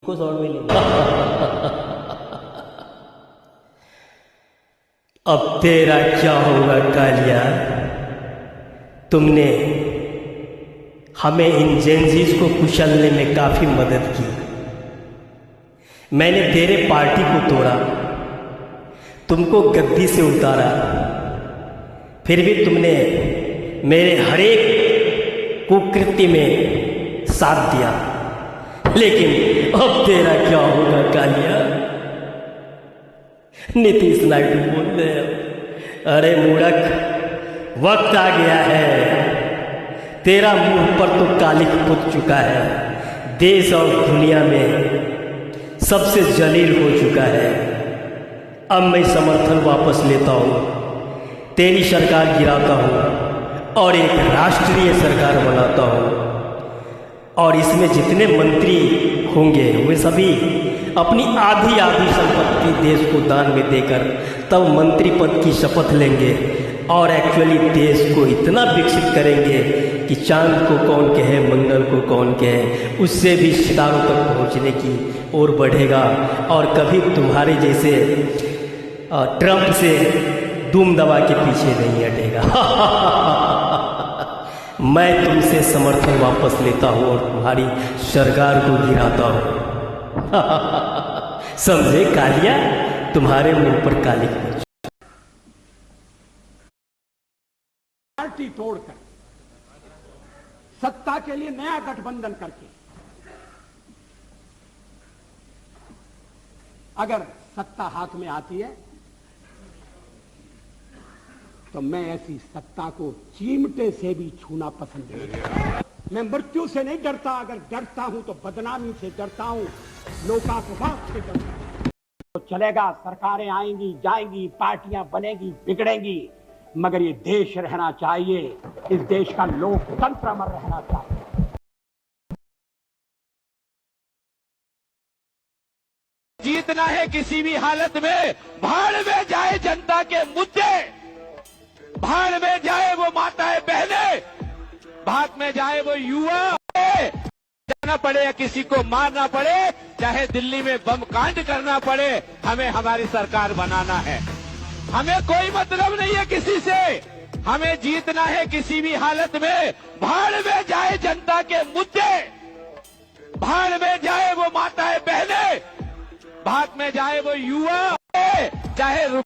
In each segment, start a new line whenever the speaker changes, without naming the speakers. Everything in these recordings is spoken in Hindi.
को सौड़ में लेंगे। अब तेरा क्या होगा कालिया, तुमने हमें इन जेनजीज को कुचलने में काफी मदद की। मैंने तेरे पार्टी को तोड़ा, तुमको गद्दी से उतारा, फिर भी तुमने मेरे हरेक कुकृत्य में साथ दिया। लेकिन अब तेरा क्या होगा कालिया। नीतीश नायडू बोल रहे हैं, अरे मूर्ख, वक्त आ गया है, तेरा मुंह पर तो कालिक पुत चुका है, देश और दुनिया में सबसे जलील हो चुका है। अब मैं समर्थन वापस लेता हूँ, तेरी सरकार गिराता हूँ और एक राष्ट्रीय सरकार बनाता हूँ, और इसमें जितने मंत्री होंगे वे सभी अपनी आधी संपत्ति देश को दान में देकर तब मंत्री पद की शपथ लेंगे और एक्चुअली देश को इतना विकसित करेंगे कि चांद को कौन कहे, मंगल को कौन कहे, उससे भी सितारों तक पहुंचने की ओर बढ़ेगा। और कभी तुम्हारे जैसे ट्रंप से दुम दबा के पीछे नहीं हटेगा। मैं तुमसे समर्थन वापस लेता हूं और तुम्हारी सरकार को गिराता हूं। समझे कालिया, तुम्हारे मुंह पर काली
पार्टी तोड़कर सत्ता के लिए नया गठबंधन करके अगर सत्ता हाथ में आती है तो मैं ऐसी सत्ता को चिमटे से भी छूना पसंद नहीं करता। मैं मृत्यु से नहीं डरता, अगर डरता हूं तो बदनामी से डरता हूं, लोकापवाद से डरता हूं। तो चलेगा, सरकारें आएंगी जाएंगी, पार्टियां बनेगी बिगड़ेंगी, मगर ये देश रहना चाहिए, इस देश का लोकतंत्र अमर रहना चाहिए।
जीतना है किसी भी हालत में, भाड़ में जाए जनता के मुद्दे, भाड़ में जाए वो माताएं बहने, भाग में जाए वो युवा, जाना पड़े या किसी को मारना पड़े, चाहे दिल्ली में बम कांड करना पड़े, हमें हमारी सरकार बनाना है। हमें कोई मतलब नहीं है किसी से, हमें जीतना है किसी भी हालत में, भाड़ में जाए जनता के मुद्दे, भाड़ में जाए वो माताएं बहने, भाग में जाए वो युवा, चाहे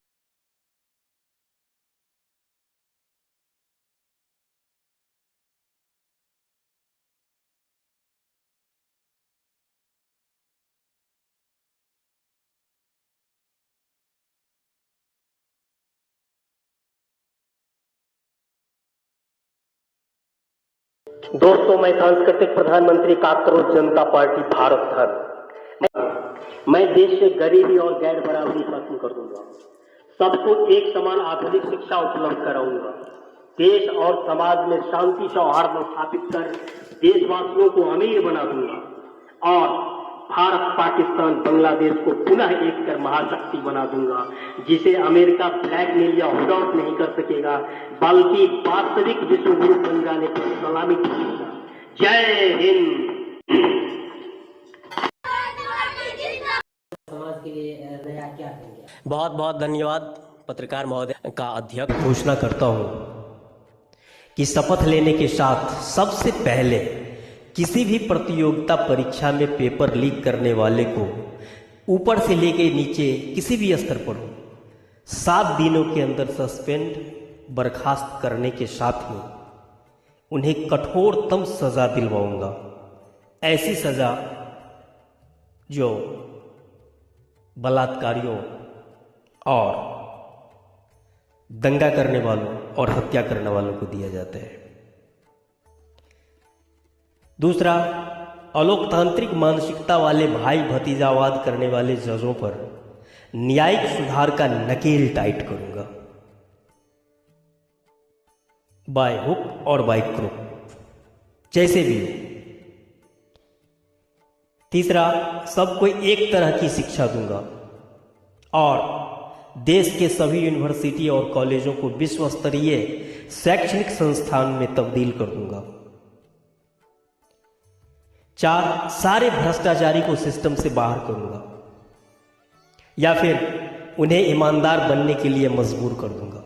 दोस्तों, मैं सांस्कृतिक प्रधानमंत्री काकरोच जनता पार्टी भारत धर्म, मैं देश से गरीबी और गैर बराबरी खत्म कर दूंगा, सबको एक समान आधुनिक शिक्षा उपलब्ध कराऊंगा, देश और समाज में शांति सौहार्द स्थापित कर देशवासियों को अमीर बना दूंगा और भारत पाकिस्तान बांग्लादेश को पुनः एक कर महाशक्ति बना दूंगा, जिसे अमेरिका ब्लैकमेल या होल्ड आउट नहीं कर सकेगा, बल्कि वास्तविक विश्व गुरु बन जाने पर सलामी ठोकेगा। जय हिंद।
समाज के लिए नया क्या करेंगे?
बहुत बहुत धन्यवाद पत्रकार महोदय का अध्यक्ष। घोषणा करता हूं कि शपथ लेने के साथ सबसे पहले किसी भी प्रतियोगिता परीक्षा में पेपर लीक करने वाले को ऊपर से लेके नीचे किसी भी स्तर पर हो 7 दिनों के अंदर सस्पेंड बर्खास्त करने के साथ ही उन्हें कठोरतम सजा दिलवाऊंगा। ऐसी सजा जो बलात्कारियों और दंगा करने वालों और हत्या करने वालों को दिया जाता है। दूसरा, अलोकतांत्रिक मानसिकता वाले भाई भतीजावाद करने वाले जजों पर न्यायिक सुधार का नकेल टाइट करूंगा, बाय हुक और बाय क्रुक, जैसे भी। तीसरा, सबको एक तरह की शिक्षा दूंगा और देश के सभी यूनिवर्सिटी और कॉलेजों को विश्व स्तरीय शैक्षणिक संस्थान में तब्दील कर दूंगा। 4 सारे भ्रष्टाचारी को सिस्टम से बाहर करूंगा या फिर उन्हें ईमानदार बनने के लिए मजबूर कर दूंगा,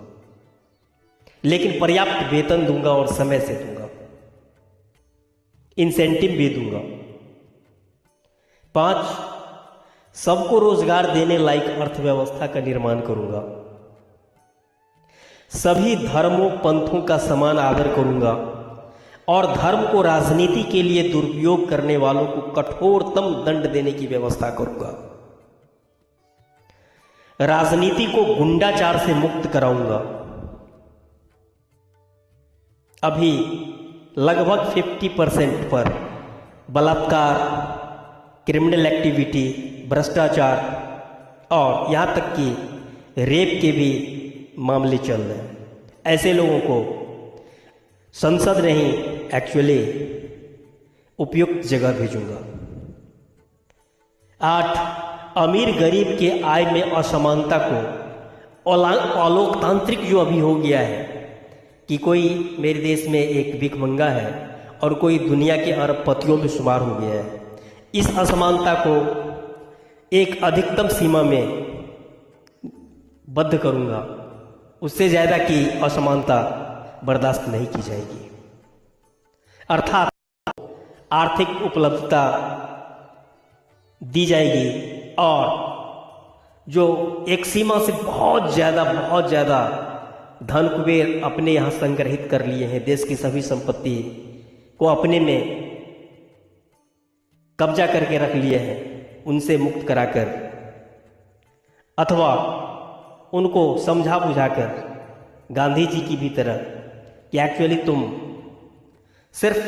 लेकिन पर्याप्त वेतन दूंगा और समय से दूंगा, इंसेंटिव भी दूंगा। 5 सबको रोजगार देने लायक अर्थव्यवस्था का निर्माण करूंगा। सभी धर्मों पंथों का समान आदर करूंगा और धर्म को राजनीति के लिए दुरुपयोग करने वालों को कठोरतम दंड देने की व्यवस्था करूंगा। राजनीति को गुंडाचार से मुक्त कराऊंगा। अभी लगभग 50% पर बलात्कार, क्रिमिनल एक्टिविटी, भ्रष्टाचार और यहां तक कि रेप के भी मामले चल रहे हैं। ऐसे लोगों को संसद नहीं, एक्चुअली उपयुक्त जगह भेजूंगा। 8 अमीर गरीब के आय में असमानता को, अलोकतांत्रिक जो अभी हो गया है कि कोई मेरे देश में एक भिखमंगा है और कोई दुनिया के अरबपतियों में शुमार हो गया है, इस असमानता को एक अधिकतम सीमा में बद्ध करूंगा। उससे ज्यादा की असमानता बर्दाश्त नहीं की जाएगी। अर्थात आर्थिक उपलब्धता दी जाएगी और जो एक सीमा से बहुत ज्यादा धन कुबेर अपने यहां संग्रहित कर लिए हैं, देश की सभी संपत्ति को अपने में कब्जा करके रख लिए हैं, उनसे मुक्त कराकर अथवा उनको समझा बुझाकर गांधी जी की भी तरह कि एक्चुअली तुम सिर्फ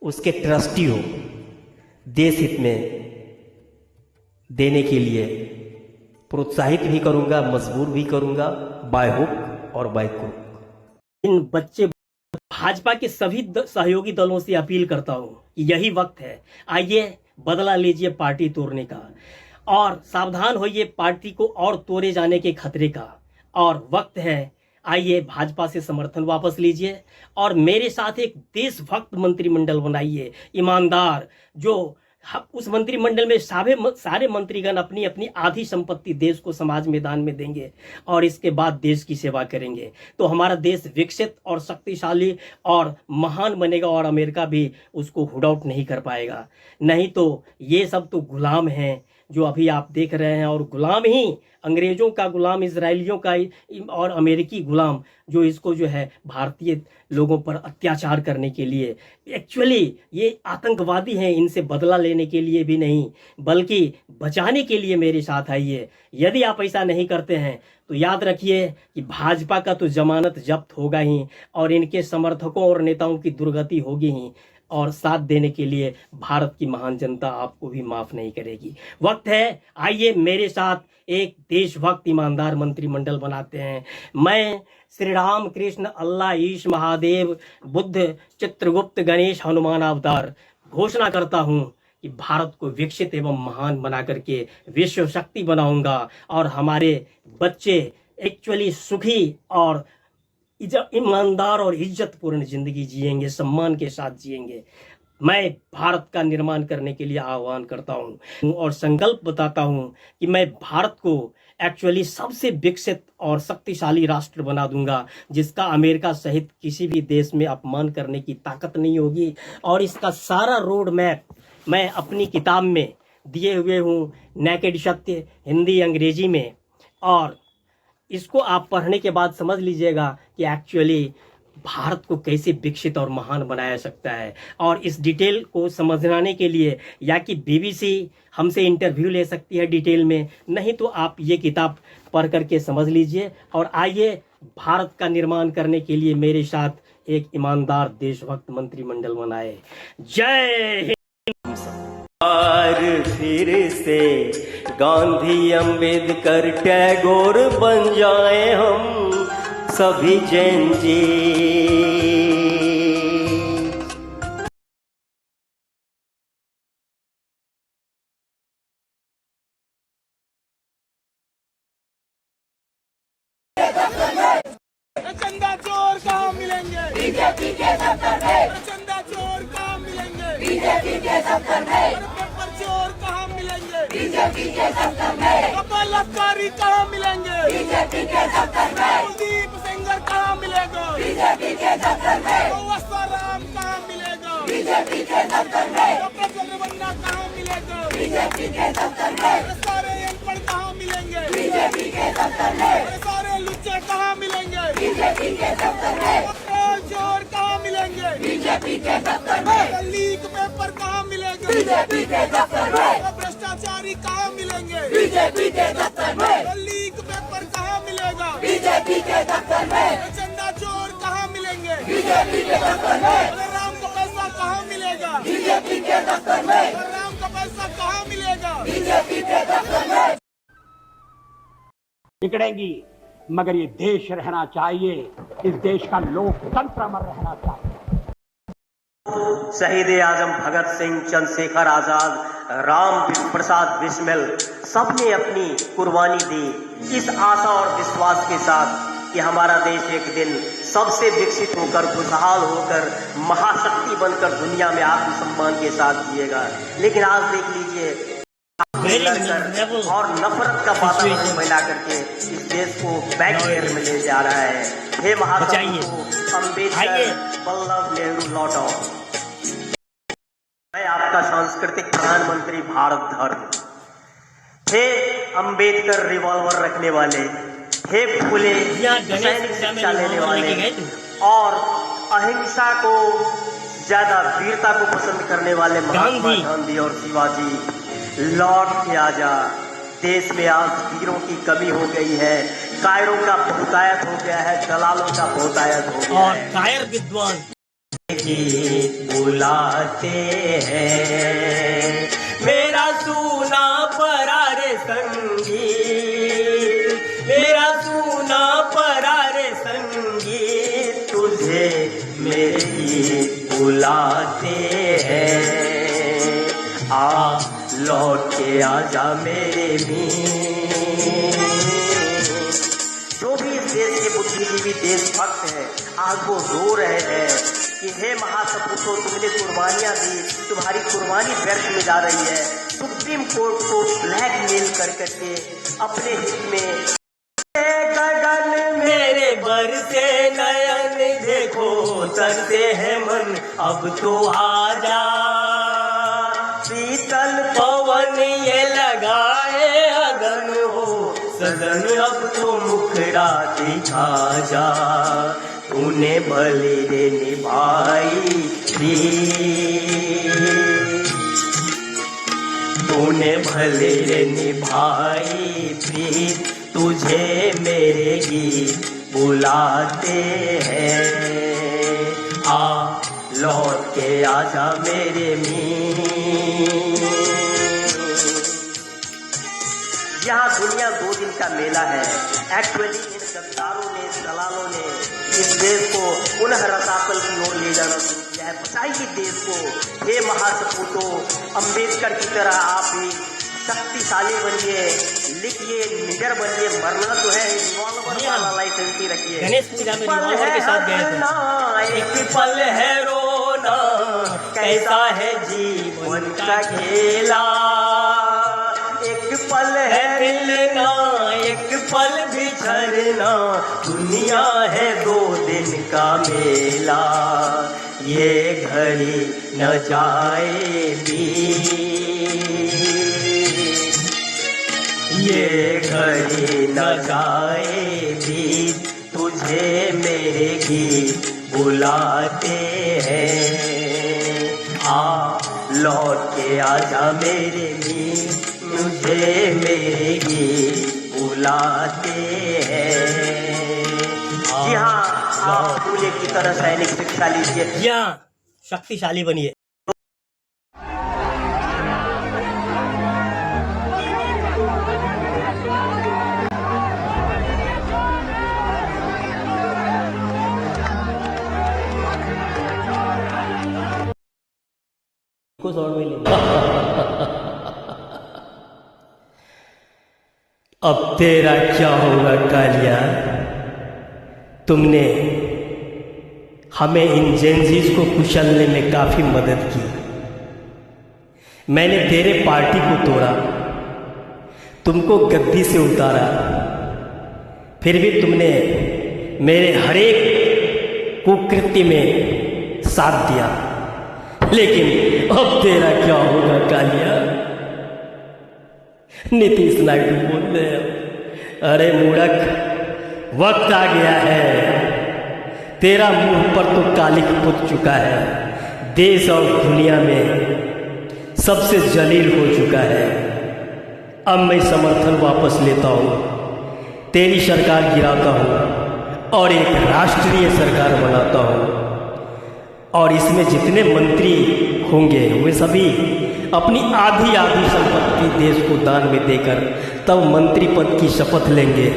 उसके ट्रस्टी हो, देश हित में देने के लिए प्रोत्साहित भी करूंगा, मजबूर भी करूंगा, बाय हुक और बाय क्रुक। इन बच्चे भाजपा के सभी सहयोगी दलों से अपील करता हूं कि यही वक्त है, आइए बदला लीजिए पार्टी तोड़ने का और सावधान होइए पार्टी को और तोड़े जाने के खतरे का। और वक्त है, आइए भाजपा से समर्थन वापस लीजिए और मेरे साथ एक देशभक्त मंत्रिमंडल बनाइए, ईमानदार, जो उस मंत्रिमंडल में सारे मंत्रीगण अपनी अपनी आधी संपत्ति देश को समाज में दान में देंगे और इसके बाद देश की सेवा करेंगे, तो हमारा देश विकसित और शक्तिशाली और महान बनेगा और अमेरिका भी उसको हुड आउट नहीं कर पाएगा। नहीं तो ये सब तो गुलाम हैं जो अभी आप देख रहे हैं, और गुलाम ही अंग्रेजों का गुलाम, इजरायलियों का और अमेरिकी गुलाम जो इसको जो है भारतीय लोगों पर अत्याचार करने के लिए, एक्चुअली ये आतंकवादी हैं, इनसे बदला लेने के लिए भी नहीं बल्कि बचाने के लिए मेरे साथ आइए। यदि आप ऐसा नहीं करते हैं तो याद रखिए कि भाजपा का तो जमानत जब्त होगा ही और इनके समर्थकों और नेताओं की दुर्गति होगी ही, और साथ देने के लिए भारत की महान जनता आपको भी माफ नहीं करेगी। वक्त है, आइए मेरे साथ एक देशभक्त ईमानदार मंत्रिमंडल बनाते हैं। मैं श्री राम कृष्ण अल्लाह ईश महादेव बुद्ध चित्रगुप्त गणेश हनुमान अवतार घोषणा करता हूं कि भारत को विकसित एवं महान बना करके विश्व शक्ति बनाऊंगा और हमारे बच्चे एक्चुअली सुखी और ईमानदार और इज्जतपूर्ण जिंदगी जिएंगे, सम्मान के साथ जिएंगे। मैं भारत का निर्माण करने के लिए आह्वान करता हूं और संकल्प बताता हूं कि मैं भारत को एक्चुअली सबसे विकसित और शक्तिशाली राष्ट्र बना दूंगा, जिसका अमेरिका सहित किसी भी देश में अपमान करने की ताकत नहीं होगी। और इसका सारा रोड मैप मैं अपनी किताब में दिए हुए हूँ, नेकेड सत्य, हिंदी अंग्रेजी में, और इसको आप पढ़ने के बाद समझ लीजिएगा कि एक्चुअली भारत को कैसे विकसित और महान बनाया सकता है। और इस डिटेल को समझाने के लिए या कि बीबीसी हमसे इंटरव्यू ले सकती है डिटेल में, नहीं तो आप ये किताब पढ़ करके समझ लीजिए और आइए भारत का निर्माण करने के लिए मेरे साथ एक ईमानदार देशभक्त मंत्रिमंडल बनाए। जय हिंद।
फिर से गांधी अंबेडकर टैगोर बन जाए हम सभी जैन जी।
चंदा चोर कहाँ मिलेंगे? बीजेपी के दफ्तर में। चंदा चोर कहाँ मिलेंगे? बीजेपी के दफ्तर में पेपर चोर कहाँ मिलेंगे? बीजेपी के दफ्तर में बलात्कारी कहाँ मिलेंगे? बीजेपी के दफ्तर में कुलदीप सेंगर कहाँ मिलेगा? बीजेपी के दफ्तर में वस्त्राराम कहाँ मिलेगा? बीजेपी के दफ्तर में डॉक्टर चंद्रबन्ना कहाँ मिलेगा? बीजेपी के दफ्तर में सारे अनपढ़ कहाँ मिलेंगे? बीजेपी के दफ्तर में सारे लुच्चे कहाँ मिलेंगे? बीजेपी के दफ्तर में चोर कहाँ मिलेंगे? बीजेपी के दफ्तर में लीक पेपर कहाँ मिलेंगे? बीजेपी के दफ्तर में भ्रष्टाचारी कहाँ मिलेंगे? बीजेपी के दफ्तर में लीक पेपर कहाँ मिलेगा? बीजेपी के दफ्तर में चंदा चोर कहाँ मिलेंगे? बीजेपी के दफ्तर में राम का पैसा कहाँ मिलेगा? बीजेपी के दफ्तर में राम का पैसा कहाँ मिलेगा? बीजेपी के दफ्तर में
बिगड़ेंगी, मगर ये देश रहना चाहिए। इस देश का लोकतंत्र अमर रहना चाहिए।
शहीद आजम भगत सिंह, चंद्रशेखर आजाद, राम प्रसाद बिस्मिल सबने अपनी कुर्बानी दी इस आशा और विश्वास के साथ कि हमारा देश एक दिन सबसे विकसित होकर, खुशहाल होकर, महाशक्ति बनकर दुनिया में आत्मसम्मान के साथ जिएगा। लेकिन आज देख लीजिए और नफरत का वातावरण फैला करके इस देश को बैकफेयर में ले जा रहा है। हे महात्मा अम्बेडकर, वल्लभ नेहरू लौटो। मैं आपका सांस्कृतिक प्रधानमंत्री भारत धर्म, हे अम्बेडकर रिवॉल्वर रखने वाले, हे फुले सैनिक शिक्षा लेने वाले और अहिंसा को ज्यादा वीरता को पसंद करने वाले महात्मा गांधी और शिवाजी, लौट के आजा। देश में आज वीरों की कमी हो गई है, कायरों का बहुतायत हो गया है, दलालों का बहुतायत हो गया
और
है।
कायर विद्वान
बुलाते हैं मेरा सूना परारे संगीत, मेरा सूना परारे संगीत, तुझे मेरे गीत बुलाते हैं। आ लौट के आजा मेरे मीर। जो भी इस देश के बुद्धिजीवी देशभक्त हैं, आज वो रो रहे हैं कि हे महासपूतों, तुमने कुर्बानियां दी, तुम्हारी कुर्बानी व्यर्थ में जा रही है। सुप्रीम कोर्ट को ब्लैकमेल कर करके अपने हित में गगन मेरे बरसे नयन, देखो तरते हैं मन, अब तो आजा। शीतल पवन ये लगाए अगन हो सदन, अब तो मुखड़ा दिखा जा। तूने भले रे निभाई तूने भले रे निभाई प्रीत, तुझे मेरे गीत बुलाते हैं। आ लौट के आजा मेरे मीर। यहाँ दुनिया 2 दिन का मेला है। एक्चुअली इन गद्दारों ने, दलालों ने इस देश को पुनः रसातल की ओर ले जाना शुरू किया है। बचाइए देश को। हे महासपूतों, अम्बेडकर की तरह आप भी शक्तिशाली बनिए, लिखिए, निडर बनिए। मरना तो है, रिवॉल्वर वाला लाइसेंस ही रखिए।
गणेश पूजा में रिवॉल्वर के साथ गए थे।
एक पल है रोना, कैसा है जीवन का खेला। एक पल है मिलना, एक पल बिछड़ना, दुनिया है 2 दिन का मेला। ये घड़ी न जाएगी, ये घड़ी न जाएगी, तुझे मेरे गीत बुलाते हैं। आ लौट के आजा मेरे मीर, मुझे मेरे गीत बुलाते हैं। जी हाँ, आप फूले की तरह सैनिक शिक्षा लीजिए।
यहाँ शक्तिशाली बनिए।
कुछ और में लेंगे।
अब तेरा क्या होगा कालिया? तुमने हमें इन जेनजीज को कुचलने में काफी मदद की। मैंने तेरे पार्टी को तोड़ा, तुमको गद्दी से उतारा, फिर भी तुमने मेरे हरेक कुकृत्य में साथ दिया। लेकिन अब तेरा क्या होगा कालिया? नीतीश नायडू बोल रहे हैं, अरे मूर्ख, वक्त आ गया है, तेरा मुंह पर तो कालिक पुत चुका है, देश और दुनिया में सबसे जलील हो चुका है। अब मैं समर्थन वापस लेता हूँ, तेरी सरकार गिराता हूँ और एक राष्ट्रीय सरकार बनाता हूँ, और इसमें जितने मंत्री होंगे वे सभी अपनी आधी आधी संपत्ति देश को दान में देकर तब मंत्री पद की शपथ लेंगे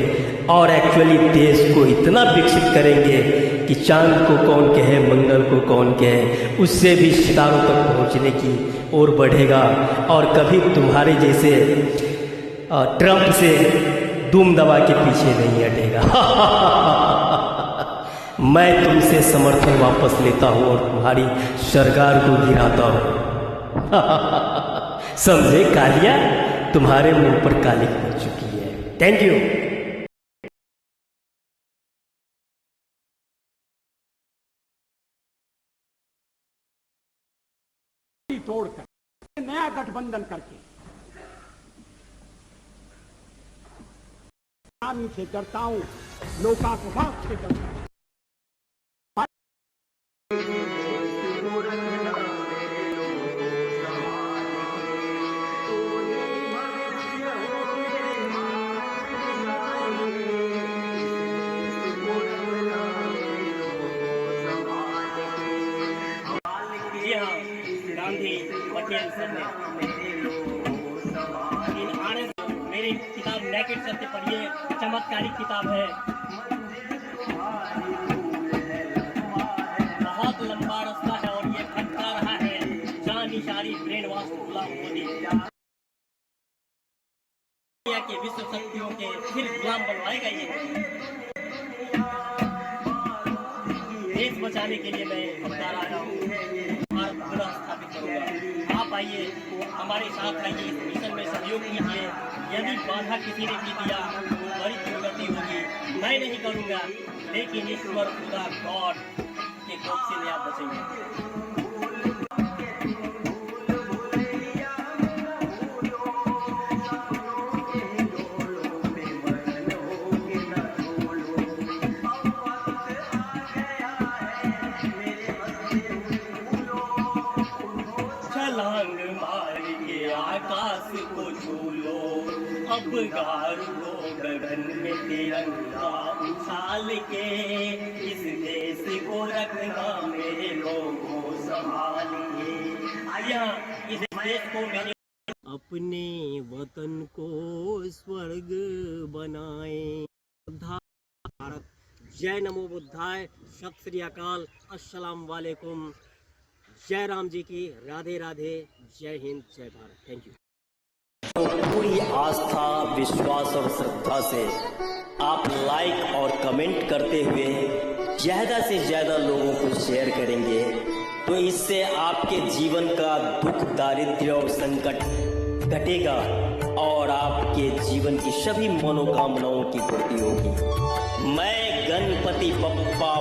और एक्चुअली देश को इतना विकसित करेंगे कि चांद को कौन कहे, मंगल को कौन कहे, उससे भी सितारों तक पहुंचने की ओर बढ़ेगा। और कभी तुम्हारे जैसे ट्रंप से दुम दबा के पीछे नहीं हटेगा। मैं तुमसे समर्थन वापस लेता हूं और तुम्हारी सरकार को गिराता हूं। समझे कालिया? तुम्हारे मुंह पर कालिक पड़ चुकी है। Thank you.
तोड़कर नया गठबंधन करके नामी से डरता हूं, लोकापवाद से डरता हूं।
जी हाँ, गांधी पटेल सर ने मेरी किताब नेकेड सत्य पढ़िए, चमत्कारिक किताब है, बहुत लंबा रास्ता है और ये भटका रहा है जानिशारी ब्रेन वॉश गुलाम मोदी के विश्व शक्तियों के फिर गुलाम बनवाएगा। ये देश बचाने के लिए मैं अवतार आया हूँ, भारत पुनः स्थापित करूँगा। आप आइए, हमारे साथ आइए, इस मिशन में सहयोग कीजिए। यदि बाधा किसी ने भी दिया बड़ी दुर्गति होगी, मैं नहीं करूँगा, लेकिन ईश्वर खुदा गॉड के कोप से आप बचेंगे। छलांग मार के आकाश को छू लो, अब गारो गगन में तिरंगा उछाल के, इस देश को रखना मेरे लोगों संभालिए। इस देश को मेरे अपने वतन को स्वर्ग बनाए। भारत। जय नमो बुद्धाय, सत श्री अकाल, अस्सलाम वालेकुम, जय राम जी की, राधे राधे, जय हिंद, जय भारत। Thank you. तो पूरी आस्था, विश्वास और श्रद्धा से आप लाइक और कमेंट करते हुए ज़्यादा से ज़्यादा लोगों को शेयर करेंगे तो इससे आपके जीवन का दुख, दारिद्र्य और संकट घटेगा और आपके जीवन की सभी मनोकामनाओं की पूर्ति होगी। मैं गणपति बप्पा